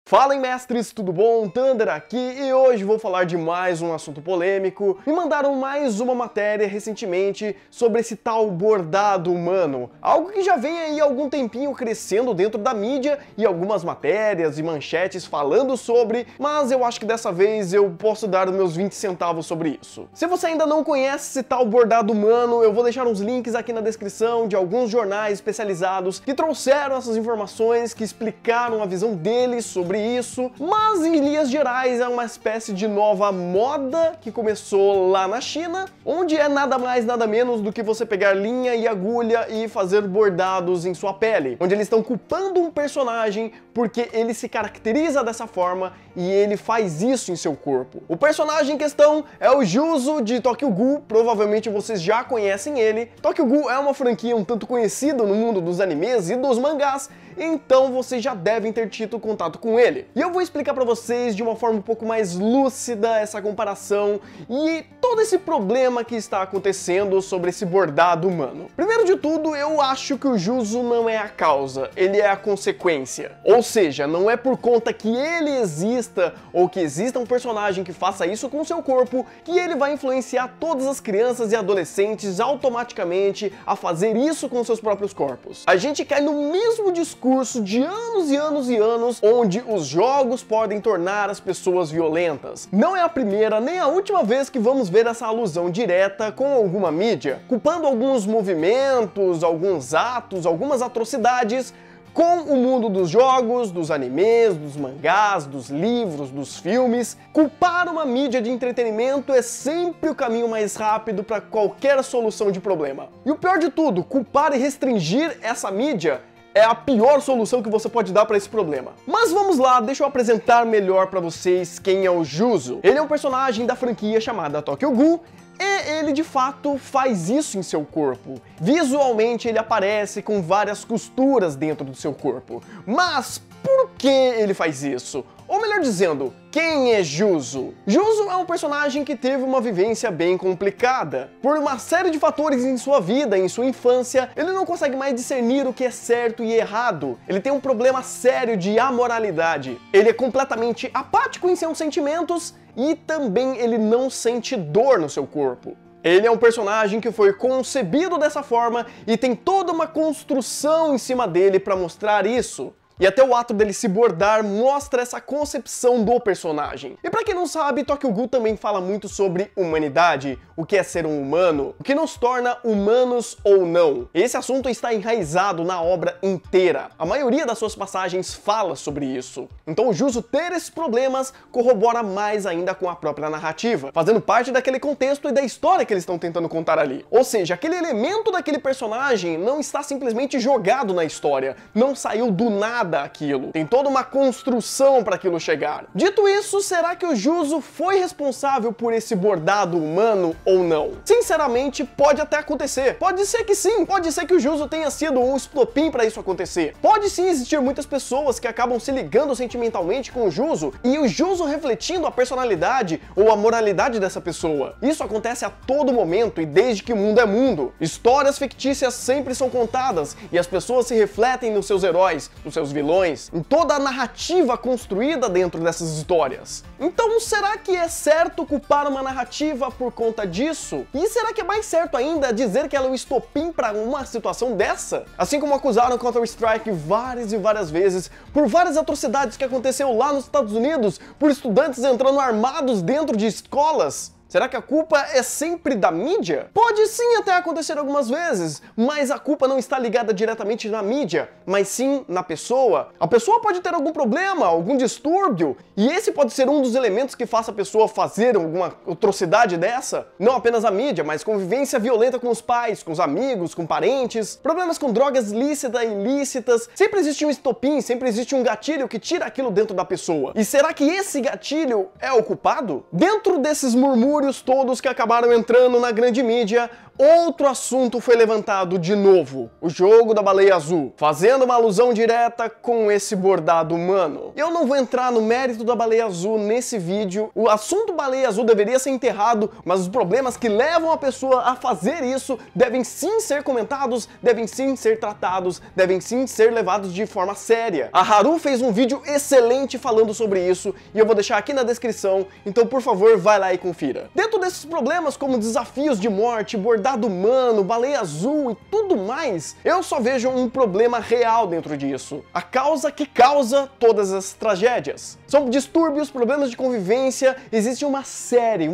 Fala, mestres, tudo bom? Thunder aqui e hoje vou falar de mais um assunto polêmico. Me mandaram mais uma matéria recentemente sobre esse tal bordado humano, algo que já vem aí há algum tempinho crescendo dentro da mídia e algumas matérias e manchetes falando sobre, mas eu acho que dessa vez eu posso dar os meus 20 centavos sobre isso. Se você ainda não conhece esse tal bordado humano, eu vou deixar uns links aqui na descrição de alguns jornais especializados que trouxeram essas informações, que explicaram a visão deles sobre isso, mas em linhas gerais é uma espécie de nova moda que começou lá na China, onde é nada mais nada menos do que você pegar linha e agulha e fazer bordados em sua pele, onde eles estão culpando um personagem porque ele se caracteriza dessa forma e ele faz isso em seu corpo. O personagem em questão é o Juzo de Tokyo Ghoul, provavelmente vocês já conhecem ele. Tokyo Ghoul é uma franquia um tanto conhecida no mundo dos animes e dos mangás, então vocês já devem ter tido contato com ele. E eu vou explicar pra vocês de uma forma um pouco mais lúcida essa comparação e todo esse problema que está acontecendo sobre esse bordado humano. Primeiro de tudo, eu acho que o Juzo não é a causa, ele é a consequência. Ou seja, não é por conta que ele exista ou que exista um personagem que faça isso com o seu corpo que ele vai influenciar todas as crianças e adolescentes automaticamente a fazer isso com seus próprios corpos. A gente cai no mesmo discurso de anos e anos e anos, onde os jogos podem tornar as pessoas violentas. Não é a primeira nem a última vez que vamos ver essa alusão direta com alguma mídia, culpando alguns movimentos, alguns atos, algumas atrocidades com o mundo dos jogos, dos animes, dos mangás, dos livros, dos filmes. Culpar uma mídia de entretenimento é sempre o caminho mais rápido para qualquer solução de problema. E o pior de tudo, culpar e restringir essa mídia é a pior solução que você pode dar para esse problema. Mas vamos lá, deixa eu apresentar melhor para vocês quem é o Juzo. Ele é um personagem da franquia chamada Tokyo Ghoul, e ele de fato faz isso em seu corpo. Visualmente ele aparece com várias costuras dentro do seu corpo. Mas por que ele faz isso? Ou melhor dizendo, quem é Juzo? Juzo é um personagem que teve uma vivência bem complicada. Por uma série de fatores em sua vida, em sua infância, ele não consegue mais discernir o que é certo e errado. Ele tem um problema sério de amoralidade. Ele é completamente apático em seus sentimentos e também ele não sente dor no seu corpo. Ele é um personagem que foi concebido dessa forma e tem toda uma construção em cima dele para mostrar isso. E até o ato dele se bordar mostra essa concepção do personagem. E pra quem não sabe, Tokyo Ghoul também fala muito sobre humanidade, o que é ser um humano, o que nos torna humanos ou não. Esse assunto está enraizado na obra inteira. A maioria das suas passagens fala sobre isso. Então o Juzo ter esses problemas corrobora mais ainda com a própria narrativa, fazendo parte daquele contexto e da história que eles estão tentando contar ali. Ou seja, aquele elemento daquele personagem não está simplesmente jogado na história, não saiu do nada aquilo. Tem toda uma construção para aquilo chegar. Dito isso, será que o Juzo foi responsável por esse bordado humano ou não? Sinceramente, pode até acontecer. Pode ser que sim. Pode ser que o Juzo tenha sido um estopim para isso acontecer. Pode sim existir muitas pessoas que acabam se ligando sentimentalmente com o Juzo e o Juzo refletindo a personalidade ou a moralidade dessa pessoa. Isso acontece a todo momento e desde que o mundo é mundo. Histórias fictícias sempre são contadas e as pessoas se refletem nos seus heróis, nos seus vilões, em toda a narrativa construída dentro dessas histórias. Então, será que é certo culpar uma narrativa por conta disso? E será que é mais certo ainda dizer que ela é o estopim para uma situação dessa? Assim como acusaram Counter-Strike várias e várias vezes por várias atrocidades que aconteceu lá nos Estados Unidos, por estudantes entrando armados dentro de escolas. Será que a culpa é sempre da mídia? Pode sim até acontecer algumas vezes, mas a culpa não está ligada diretamente na mídia, mas sim na pessoa. A pessoa pode ter algum problema, algum distúrbio, e esse pode ser um dos elementos que faça a pessoa fazer alguma atrocidade dessa. Não apenas a mídia, mas convivência violenta com os pais, com os amigos, com parentes, problemas com drogas lícitas e ilícitas. Sempre existe um estopim, sempre existe um gatilho que tira aquilo dentro da pessoa. E será que esse gatilho é o culpado? Dentro desses murmúrios distúrbios todos que acabaram entrando na grande mídia, outro assunto foi levantado de novo, o jogo da baleia azul, fazendo uma alusão direta com esse bordado humano. Eu não vou entrar no mérito da baleia azul nesse vídeo, o assunto baleia azul deveria ser enterrado, mas os problemas que levam a pessoa a fazer isso devem sim ser comentados, devem sim ser tratados, devem sim ser levados de forma séria. A Haru fez um vídeo excelente falando sobre isso e eu vou deixar aqui na descrição, então por favor vai lá e confira. Dentro desses problemas como desafios de morte, bordado humano, baleia azul e tudo mais, eu só vejo um problema real dentro disso. A causa que causa todas as tragédias. São distúrbios, problemas de convivência, existe uma série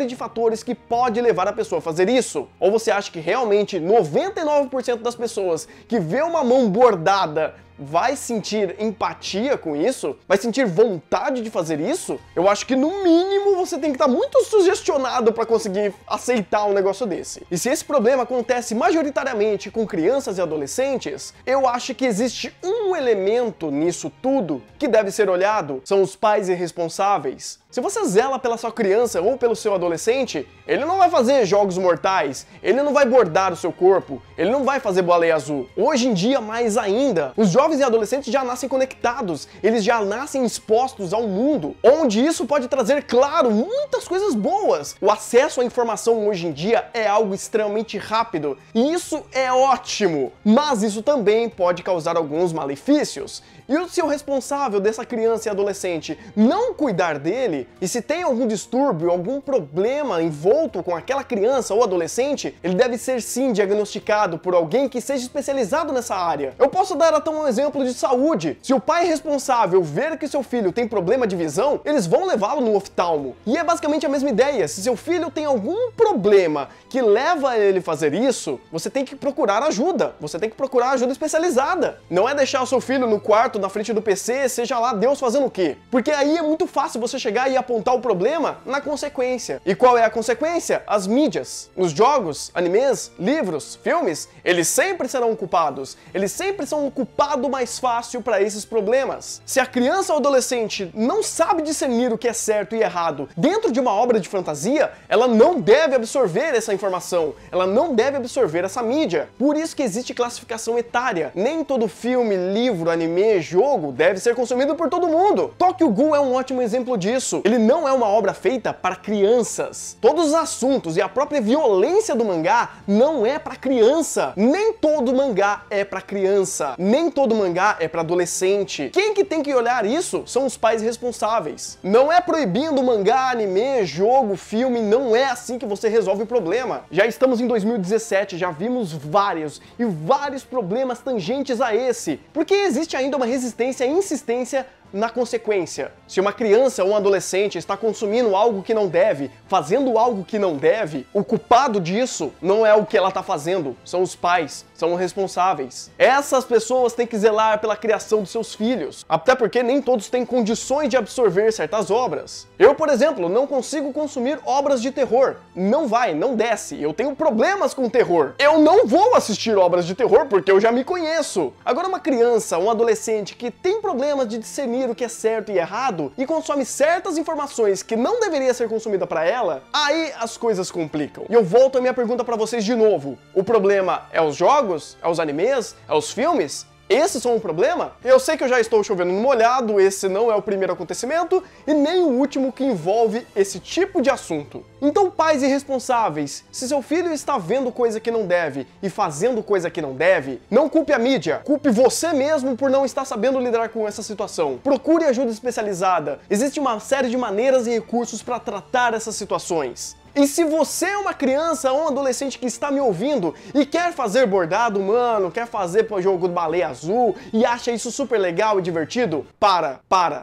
de fatores que pode levar a pessoa a fazer isso. Ou você acha que realmente 99% das pessoas que vê uma mão bordada vai sentir empatia com isso? Vai sentir vontade de fazer isso? Eu acho que no mínimo você tem que estar muito sugestionado para conseguir aceitar um negócio desse. E se esse problema acontece majoritariamente com crianças e adolescentes, eu acho que existe um elemento nisso tudo que deve ser olhado, são os pais irresponsáveis. Se você zela pela sua criança ou pelo seu adolescente, ele não vai fazer jogos mortais, ele não vai bordar o seu corpo, ele não vai fazer baleia azul. Hoje em dia, mais ainda, os jovens e adolescentes já nascem conectados, eles já nascem expostos ao mundo, onde isso pode trazer, claro, muitas coisas boas. O acesso à informação hoje em dia é algo extremamente rápido, e isso é ótimo, mas isso também pode causar alguns malefícios. E se o responsável dessa criança e adolescente não cuidar dele, e se tem algum distúrbio, algum problema envolto com aquela criança ou adolescente, ele deve ser sim diagnosticado por alguém que seja especializado nessa área. Eu posso dar até um exemplo de saúde. Se o pai responsável ver que seu filho tem problema de visão, eles vão levá-lo no oftalmo. E é basicamente a mesma ideia. Se seu filho tem algum problema que leva ele a fazer isso, você tem que procurar ajuda. Você tem que procurar ajuda especializada. Não é deixar o seu filho no quarto, na frente do PC, seja lá Deus fazendo o quê? Porque aí é muito fácil você chegar e apontar o problema na consequência. E qual é a consequência? As mídias. Os jogos, animes, livros, filmes, eles sempre serão culpados. Eles sempre são o culpado mais fácil para esses problemas. Se a criança ou adolescente não sabe discernir o que é certo e errado dentro de uma obra de fantasia, ela não deve absorver essa informação. Ela não deve absorver essa mídia. Por isso que existe classificação etária. Nem todo filme, livro, anime, jogo deve ser consumido por todo mundo. Tokyo Ghoul é um ótimo exemplo disso. Ele não é uma obra feita para crianças. Todos os assuntos e a própria violência do mangá não é para criança. Nem todo mangá é para criança. Nem todo mangá é para adolescente. Quem que tem que olhar isso são os pais responsáveis. Não é proibindo mangá, anime, jogo, filme, não é assim que você resolve o problema. Já estamos em 2017, já vimos vários problemas tangentes a esse. Porque existe ainda uma resistência e insistência na consequência. Se uma criança ou um adolescente está consumindo algo que não deve, fazendo algo que não deve, o culpado disso não é o que ela está fazendo, são os pais, são os responsáveis. Essas pessoas têm que zelar pela criação dos seus filhos, até porque nem todos têm condições de absorver certas obras. Eu, por exemplo, não consigo consumir obras de terror. Não vai, não desce. Eu tenho problemas com terror. Eu não vou assistir obras de terror porque eu já me conheço. Agora, uma criança, um adolescente que tem problemas de discernir o que é certo e errado e consome certas informações que não deveria ser consumida para ela, aí as coisas complicam. E eu volto a minha pergunta para vocês de novo. O problema é os jogos? É os animes? É os filmes? Esses são um problema? Eu sei que eu já estou chovendo no molhado, esse não é o primeiro acontecimento e nem o último que envolve esse tipo de assunto. Então, pais irresponsáveis, se seu filho está vendo coisa que não deve e fazendo coisa que não deve, não culpe a mídia, culpe você mesmo por não estar sabendo lidar com essa situação. Procure ajuda especializada. Existe uma série de maneiras e recursos para tratar essas situações. E se você é uma criança ou um adolescente que está me ouvindo e quer fazer bordado humano, quer fazer jogo de baleia azul e acha isso super legal e divertido,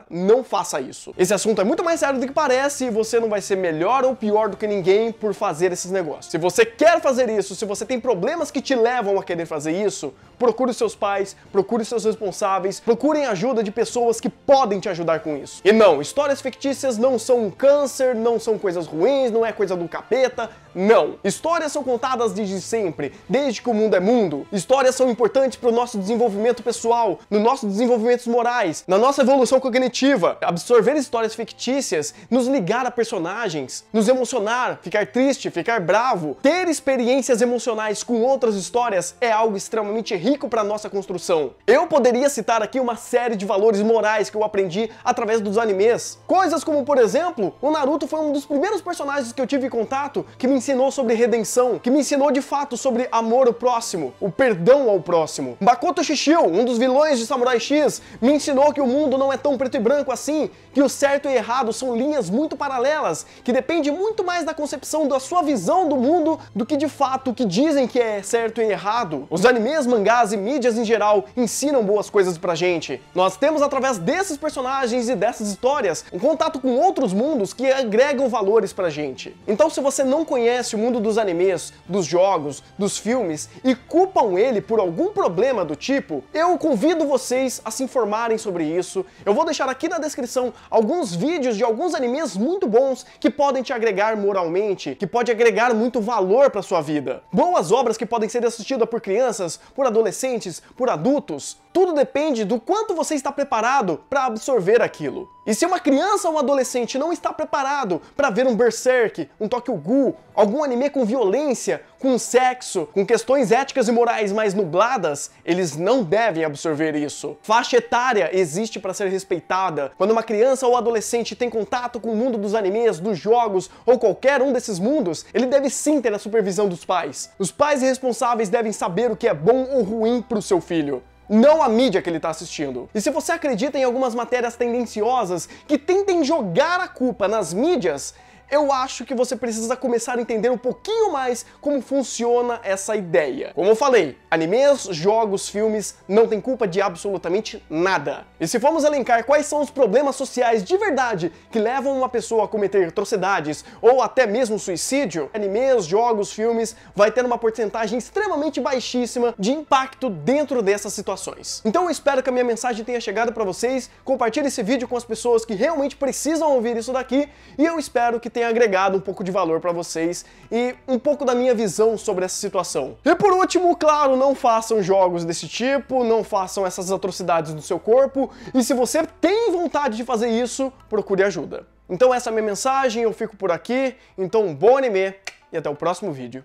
não faça isso. Esse assunto é muito mais sério do que parece e você não vai ser melhor ou pior do que ninguém por fazer esses negócios. Se você quer fazer isso, se você tem problemas que te levam a querer fazer isso, procure os seus pais, procure os seus responsáveis, procurem ajuda de pessoas que podem te ajudar com isso. E não, histórias fictícias não são um câncer, não são coisas ruins, não é coisa do capeta, não. Histórias são contadas desde sempre, desde que o mundo é mundo. Histórias são importantes para o nosso desenvolvimento pessoal, no nosso desenvolvimento morais, na nossa evolução cognitiva. Absorver histórias fictícias, nos ligar a personagens, nos emocionar, ficar triste, ficar bravo, ter experiências emocionais com outras histórias é algo extremamente rico para a nossa construção. Eu poderia citar aqui uma série de valores morais que eu aprendi através dos animes. Coisas como, por exemplo, o Naruto foi um dos primeiros personagens que eu tive contato que me ensinou sobre redenção, que me ensinou de fato sobre amor ao próximo, o perdão ao próximo. Makoto Shishio, um dos vilões de Samurai X, me ensinou que o mundo não é tão preto e branco assim, que o certo e errado são linhas muito paralelas, que depende muito mais da concepção da sua visão do mundo do que de fato o que dizem que é certo e errado. Os animes, mangás e mídias em geral ensinam boas coisas pra gente. Nós temos através desses personagens e dessas histórias um contato com outros mundos que agregam valores pra gente. Então, se você não conhece o mundo dos animes, dos jogos, dos filmes e culpam ele por algum problema do tipo, eu convido vocês a se informarem sobre isso. Eu vou deixar aqui na descrição alguns vídeos de alguns animes muito bons que podem te agregar moralmente, que pode agregar muito valor para sua vida. Boas obras que podem ser assistidas por crianças, por adolescentes, por adultos. Tudo depende do quanto você está preparado para absorver aquilo. E se uma criança ou um adolescente não está preparado para ver um Berserk, um Tokyo Ghoul, algum anime com violência, com sexo, com questões éticas e morais mais nubladas, eles não devem absorver isso. Faixa etária existe para ser respeitada. Quando uma criança ou adolescente tem contato com o mundo dos animes, dos jogos ou qualquer um desses mundos, ele deve sim ter a supervisão dos pais. Os pais responsáveis devem saber o que é bom ou ruim para o seu filho, não a mídia que ele está assistindo. E se você acredita em algumas matérias tendenciosas que tentem jogar a culpa nas mídias, eu acho que você precisa começar a entender um pouquinho mais como funciona essa ideia. Como eu falei, animes, jogos, filmes não têm culpa de absolutamente nada. E se formos elencar quais são os problemas sociais de verdade que levam uma pessoa a cometer atrocidades ou até mesmo suicídio, animes, jogos, filmes vai ter uma porcentagem extremamente baixíssima de impacto dentro dessas situações. Então eu espero que a minha mensagem tenha chegado para vocês. Compartilhe esse vídeo com as pessoas que realmente precisam ouvir isso daqui e eu espero que tenha agregado um pouco de valor para vocês e um pouco da minha visão sobre essa situação. E por último, claro, não façam jogos desse tipo, não façam essas atrocidades do seu corpo, e se você tem vontade de fazer isso, procure ajuda. Então essa é a minha mensagem, eu fico por aqui, então bom anime e até o próximo vídeo.